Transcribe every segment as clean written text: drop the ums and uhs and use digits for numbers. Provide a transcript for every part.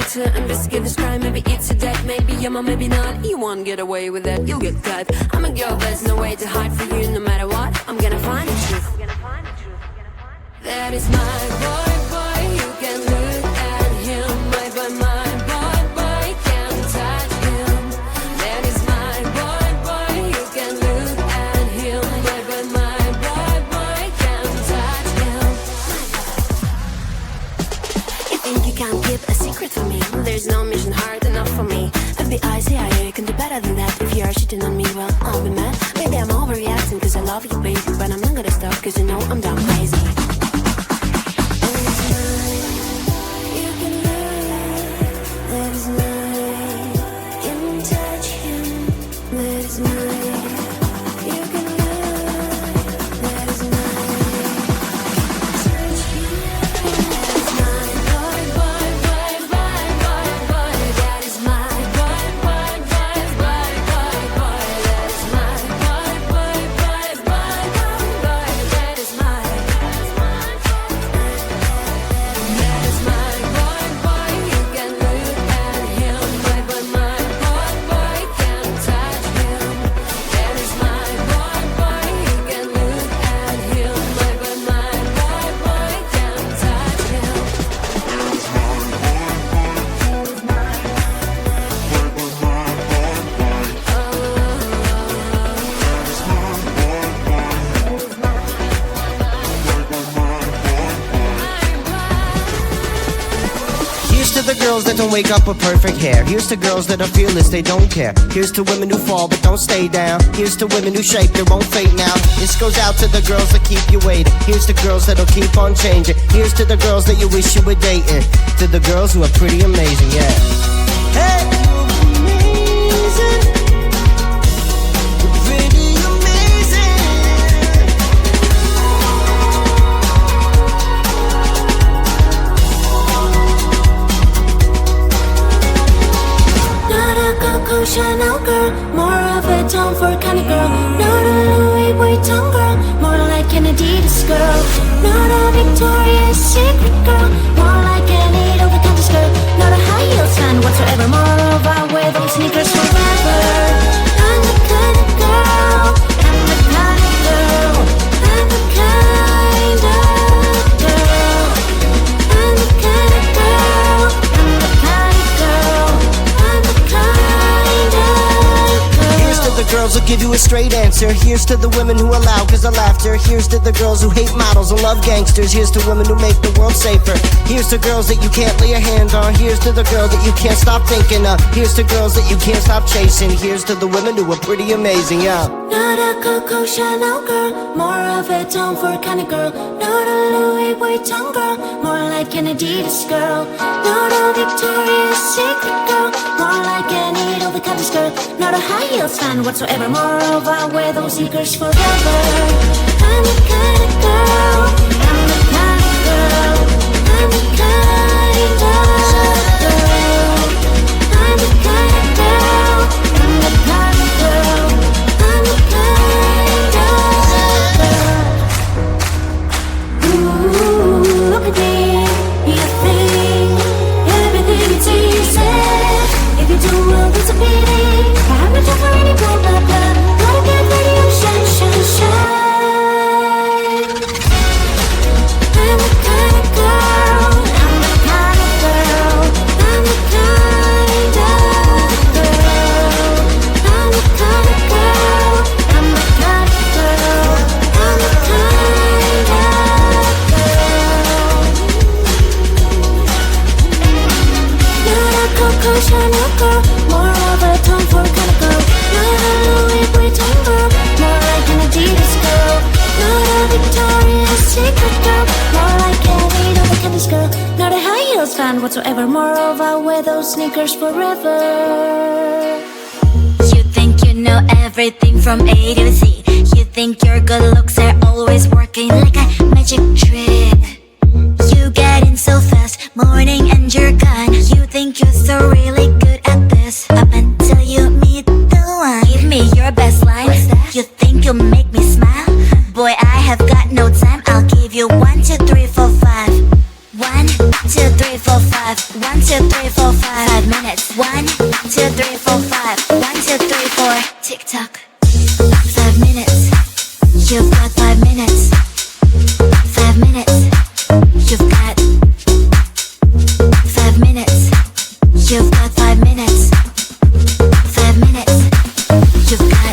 need to investigate this crime. Maybe it's a debt, maybe yeah, or maybe not. You won't get away with that, you'll get caught. I'm a girl, there's no way to hide for you. No matter what, I'm gonna find the truth. That is my boy, boy. You can look at him, my boy, my boy, boy. Can't touch him. That is my boy, boy. You can look at him, my boy, my boy, boy. Can't touch him. You think you can't keep a secret from me? There's no mission hard enough for me. FBI, CIA, you can do better than that. If you are cheating on me, well, I'll be mad. Maybe I'm overreacting cause I love you, baby. But I'm not gonna stop cause you know I'm down crazy. The girls that don't wake up with perfect hair. Here's to girls that are fearless, they don't care. Here's to women who fall but don't stay down. Here's to women who shake, they won't fade now. This goes out to the girls that keep you waiting. Here's to girls that'll keep on changing. Here's to the girls that you wish you were dating. To the girls who are pretty amazing, yeah. Hey, you're amazing. You're pretty amazing. Not a Coco Chanel girl, more of a Tom Ford kind of girl. Not a Louis Vuitton girl, more like an Adidas girl. Not a Victoria's Secret girl, more like an over-the-counter skirt. Not a high heels fan whatsoever, more of I wear those sneakers forever. I'm the kind of girl, I'm the kind of girl, I'm the kind of girl, I'm the kind of girl, I'm the kind of girl, I'm the kind of girl. Here's to the girls who give you a straight answer. Here's to the women who allow cause of laughter. Here's to the girls who hate models and love gangsters. Here's to women who make the world safer. Here's to girls that you can't lay your hand on. Here's to the girl that you can't stop thinking of. Here's to girls that you can't stop chasing. Here's to the women who are pretty amazing, yeah. Not a Coco Chanel girl, more of a Tom Ford kind of girl. Not a Louis Vuitton girl, more like an Adidas girl. Not a Victoria's Secret girl, more like an over-the-counter skirt. Not a high heels fan whatsoever, more of I wear those sneakers forever. I'm the kind of girl, I'm the kind of girl, I'm the kind of girl, I'm the kind of girl, I'm the kind of girl, I'm the kind of girl. Ooh, look at me, you think everything is easy. If you do, well, it's a pity. I'm not for any blah blah blah. Gotta get ready, shine, shine, shine. I'm the kind of girl, I'm the kind of girl, I'm the kind of girl, I'm the kind of girl, I'm the kind of girl, I'm the kind of girl. Not a Coco Chanel girl, more of a Tom Ford kind of girl. Not a Louis Vuitton girl, more like an Adidas girl. Not a Victoria's Secret girl, more like an over-the-counter girl. Not a high heels fan whatsoever, more of I wear those sneakers forever. You think you know everything from A to Z. You think your good looks are always working like a magic trick. You get in so fast, morning and you're gone. You think you're so really good at this, up until you meet the one. Give me your best line. You think you'll make me smile? Boy, I have got no time. I'll give you 1, 2, 3, 4, 5. 1, 2, 3, 4, 5. 1, 2, 3, 4, 5 5 minutes 1, 2, 3, 4, 5 1, 2, 3, 4 Tick tock 5 minutes You've got 5 minutes 5 minutes You've got 5 minutes You've got 5 minutes 5 minutes You've got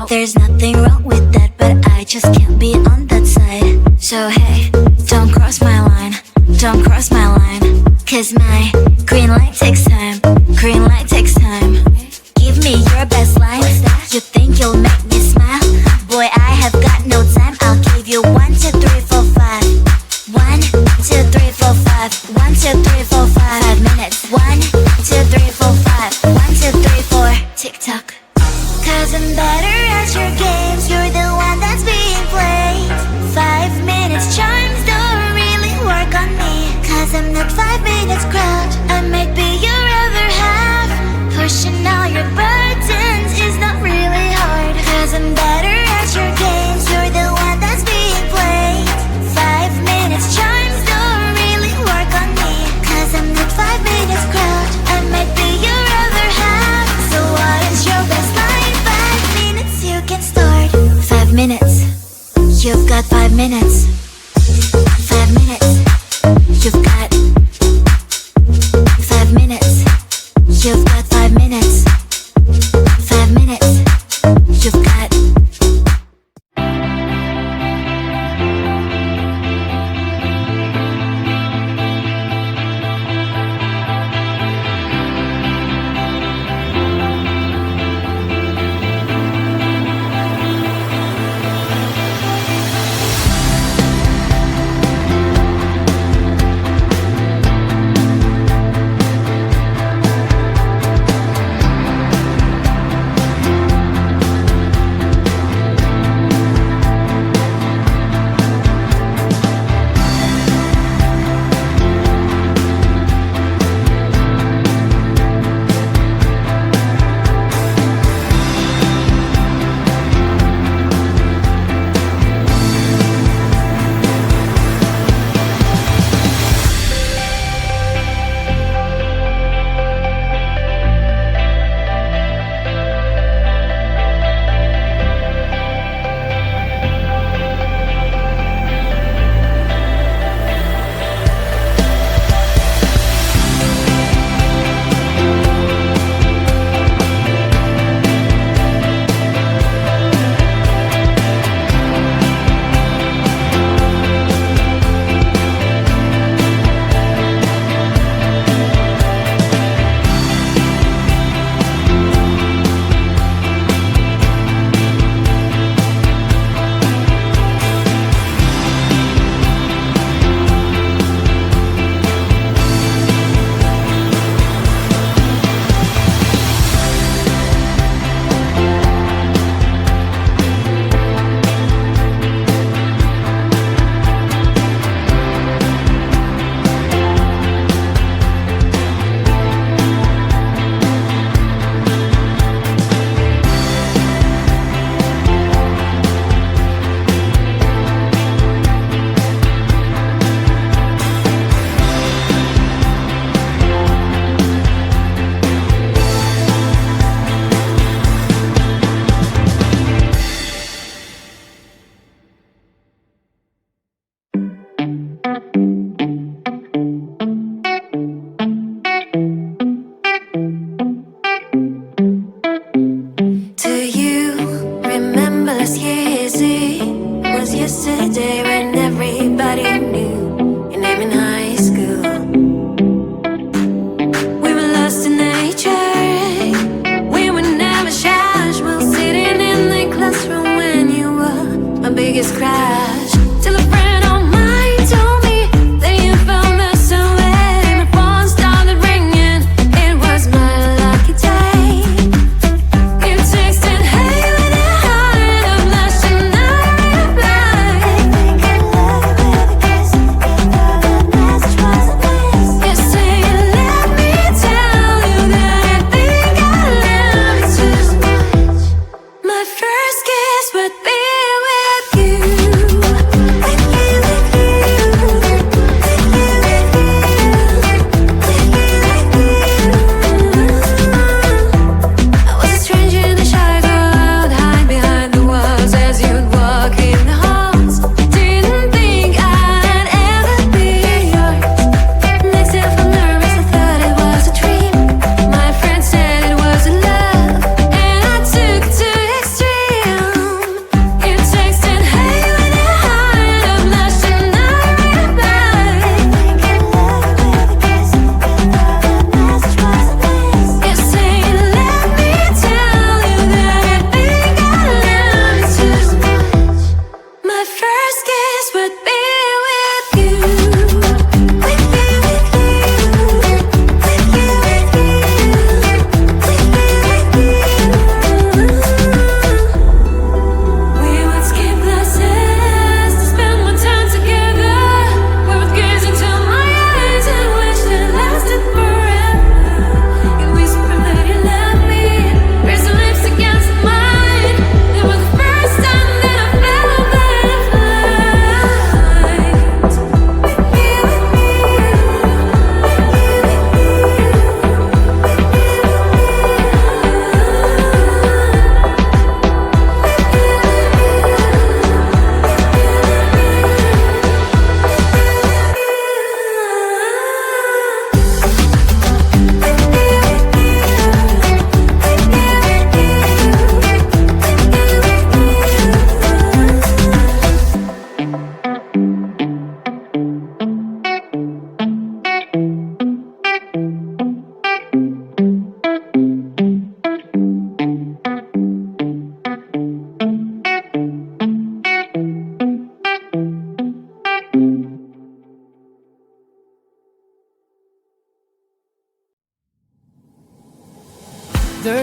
There's nothing wrong with that, but I just can't be on that side. So hey, don't cross my line, don't cross my line. Cause my green light takes time, green light takes time. Give me your best line, you think you'll make me smile? Boy, I have got no time, I'll give you 1, 2, 3, 4, 5 1, 2, 3, 4, 5 1, 2, 3, 4, 5 5 minutes 1, 2, 3, 4, 5 1, 2, 3, 4 Tick tock Cause I'm better at your games, you're the one that's being played 5 minutes charms don't really work on me Cause I'm not 5 minutes crowd, I might be your other half Pushing all your burdens is not really hard Cause I'm better at your games, you're the one that's being played 5 minutes charms don't really work on me Cause I'm not 5 minutes crowd, I might be your other half So what is your best line? You can start 5 minutes You've got 5 minutes 5 minutes You've got 5 minutes You've got 5 minutes 5 minutes You've got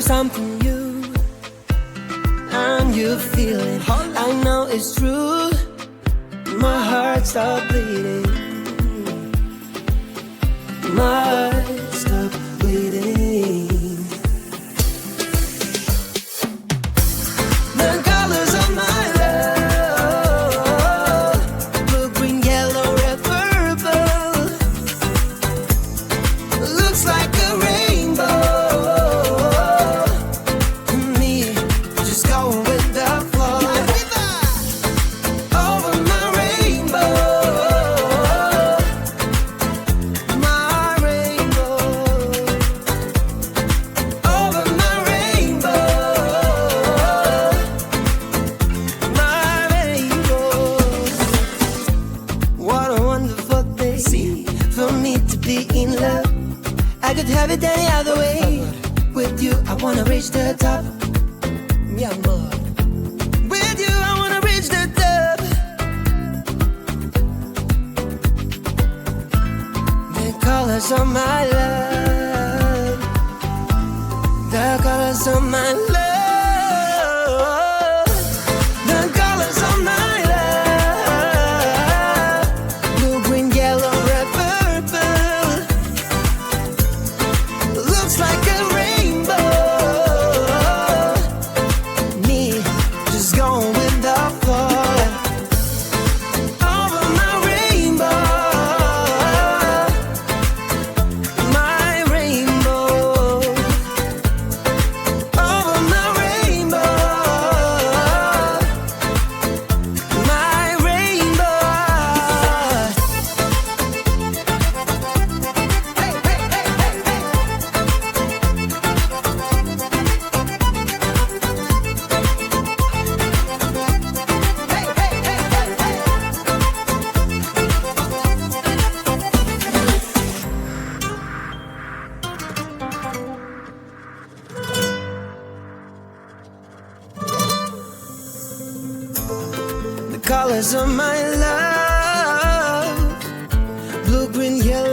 there's something new, and you feel it. I know it's true. My heart stopped bleeding. My heart stopped bleeding. The colors of my love, blue, green, yellow, red, purple. Looks like a rainbow. Me, just going with the flow. Over my rainbow, my rainbow. Over my rainbow, my rainbow. What a wonderful day for me to be in love. I could have it any other way. With you, I wanna reach the top. Mi amor. With you, I wanna reach the top. The colors of my love. The colors of my love. The colors of my love. Blue, green, yellow, red, purple. Looks like a rainbow. Me, just going with the flow. Over my rainbow, my rainbow. Over my rainbow, my rainbow. Hey, hey, hey, hey, hey. The colors of my love, blue, green, yellow,